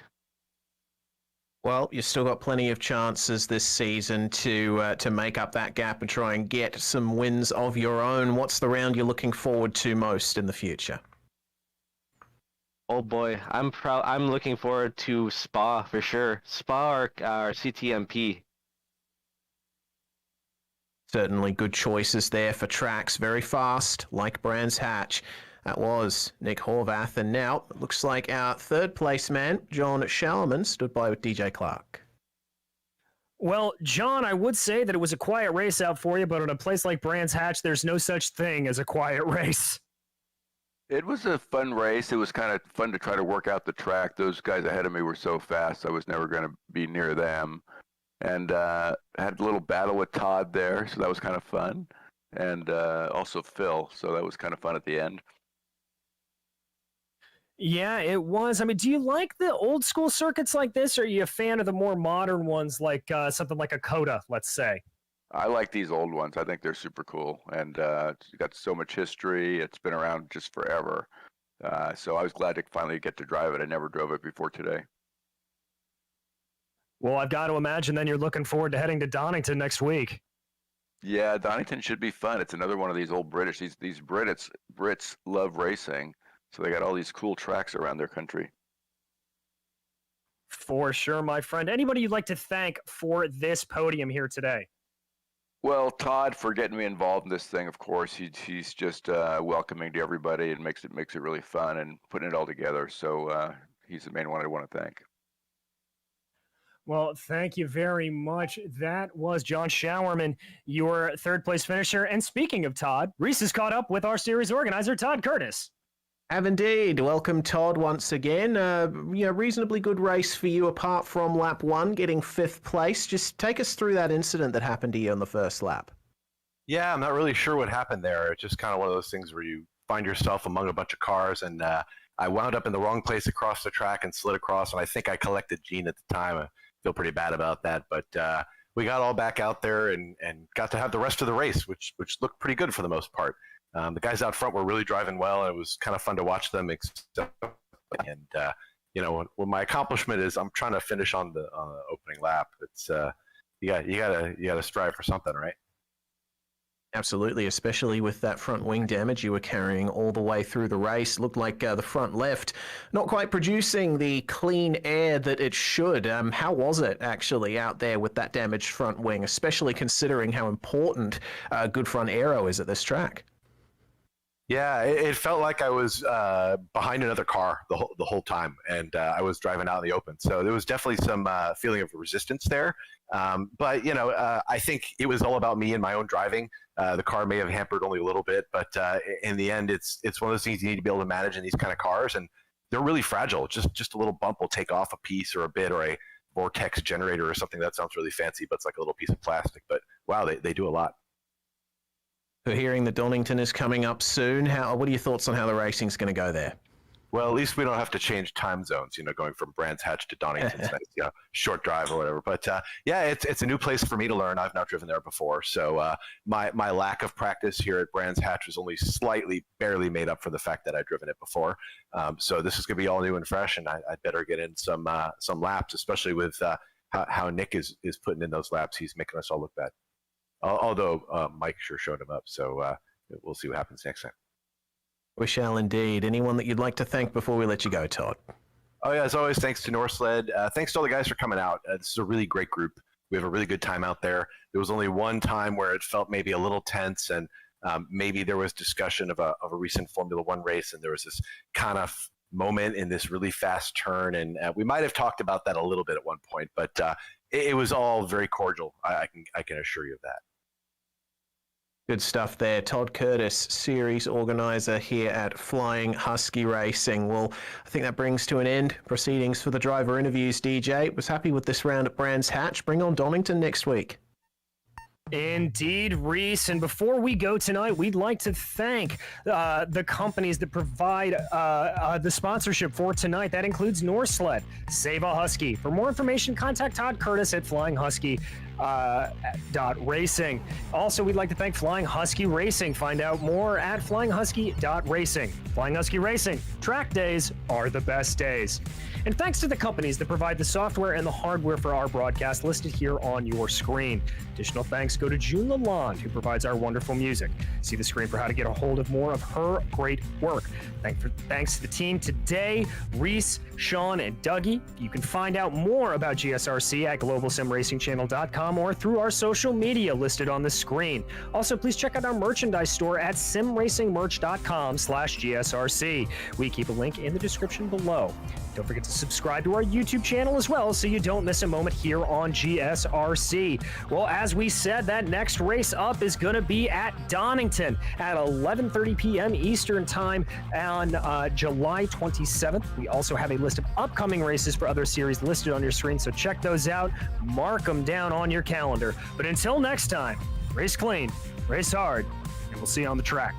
Well, you've still got plenty of chances this season to make up that gap and try and get some wins of your own. What's the round you're looking forward to most in the future? Oh boy, I'm proud. I'm looking forward to Spa for sure. Spa or CTMP. Certainly good choices there for tracks. Very fast, like Brands Hatch. That was Nick Horvath. And now it looks like our third place man, John Shallerman, stood by with DJ Clark. Well, John, I would say that it was a quiet race out for you, but in a place like Brands Hatch, there's no such thing as a quiet race. It was a fun race. It was kind of fun to try to work out the track. Those guys ahead of me were so fast, I was never going to be near them. And had a little battle with Todd there, so that was kind of fun. And also Phil, so that was kind of fun at the end. Yeah, it was. I mean, do you like the old school circuits like this, or are you a fan of the more modern ones like something like a Coda, let's say? I like these old ones. I think they're super cool. And it's got so much history. It's been around just forever. So I was glad to finally get to drive it. I never drove it before today. Well, I've got to imagine then you're looking forward to heading to Donington next week. Yeah, Donington should be fun. It's another one of these old British. These Brits love racing, so they got all these cool tracks around their country. For sure, my friend. Anybody you'd like to thank for this podium here today? Well, Todd for getting me involved in this thing. Of course, he's just welcoming to everybody and makes it really fun and putting it all together. So he's the main one I want to thank. Well, thank you very much. That was John Showerman, your third place finisher. And speaking of Todd, Reese has caught up with our series organizer, Todd Curtis. Have indeed. Welcome, Todd, once again. Reasonably good race for you apart from lap one, getting 5th place. Just take us through that incident that happened to you on the first lap. Yeah, I'm not really sure what happened there. It's just kind of one of those things where you find yourself among a bunch of cars, and I wound up in the wrong place across the track and slid across, and I think I collected Gene at the time. I feel pretty bad about that, but we got all back out there and got to have the rest of the race, which looked pretty good for the most part. The guys out front were really driving well, and it was kind of fun to watch them. And what my accomplishment is, I'm trying to finish on the opening lap. It's you gotta strive for something, right? Absolutely, especially with that front wing damage you were carrying all the way through the race. Looked like the front left not quite producing the clean air that it should. How was it actually out there with that damaged front wing, especially considering how important good front aero is at this track? Yeah, it felt like I was behind another car the whole time, and I was driving out in the open. So there was definitely some feeling of resistance there. But I think it was all about me and my own driving. The car may have hampered only a little bit, but in the end, it's one of those things you need to be able to manage in these kind of cars, and they're really fragile. Just a little bump will take off a piece or a bit or a vortex generator or something. That sounds really fancy, but it's like a little piece of plastic. But wow, they do a lot. So hearing that Donington is coming up soon, what are your thoughts on how the racing's going to go there? Well, at least we don't have to change time zones, going from Brands Hatch to Donington's nice, short drive or whatever. But yeah, it's a new place for me to learn. I've not driven there before. So my lack of practice here at Brands Hatch was only barely made up for the fact that I'd driven it before. So this is going to be all new and fresh, and I'd better get in some laps, especially with how Nick is putting in those laps. He's making us all look bad. Although Mike sure showed him up. So we'll see what happens next time. We shall indeed. Anyone that you'd like to thank before we let you go, Todd? Oh, yeah, as always, thanks to Norsled. Thanks to all the guys for coming out. This is a really great group. We have a really good time out there. There was only one time where it felt maybe a little tense, and maybe there was discussion of a recent Formula One race, and there was this kind of moment in this really fast turn, and we might have talked about that a little bit at one point, but it was all very cordial. I can assure you of that. Good stuff there. Todd Curtis, series organizer here at Flying Husky Racing. Well, I think that brings to an end proceedings for the driver interviews, DJ. Was happy with this round at Brands Hatch. Bring on Donington next week. Indeed, Reese. And before we go tonight, we'd like to thank the companies that provide the sponsorship for tonight. That includes Norsled, Save a Husky. For more information, contact Todd Curtis at Flying Husky Racing. Also, we'd like to thank Flying Husky Racing. Find out more at flyinghusky.racing. Flying Husky Racing. Track days are the best days. And thanks to the companies that provide the software and the hardware for our broadcast listed here on your screen. Additional thanks go to June Lalonde, who provides our wonderful music. See the screen for how to get a hold of more of her great work. Thanks to the team today, Reese, Sean, and Dougie. You can find out more about GSRC at globalsimracingchannel.com or through our social media listed on the screen. Also, please check out our merchandise store at simracingmerch.com/GSRC. We keep a link in the description below. Don't forget to subscribe to our YouTube channel as well so you don't miss a moment here on GSRC. Well, as we said, that next race up is going to be at Donington at 11:30 p.m. Eastern Time on July 27th. We also have a list of upcoming races for other series listed on your screen, so check those out. Mark them down on your calendar. But until next time, race clean, race hard, and we'll see you on the track.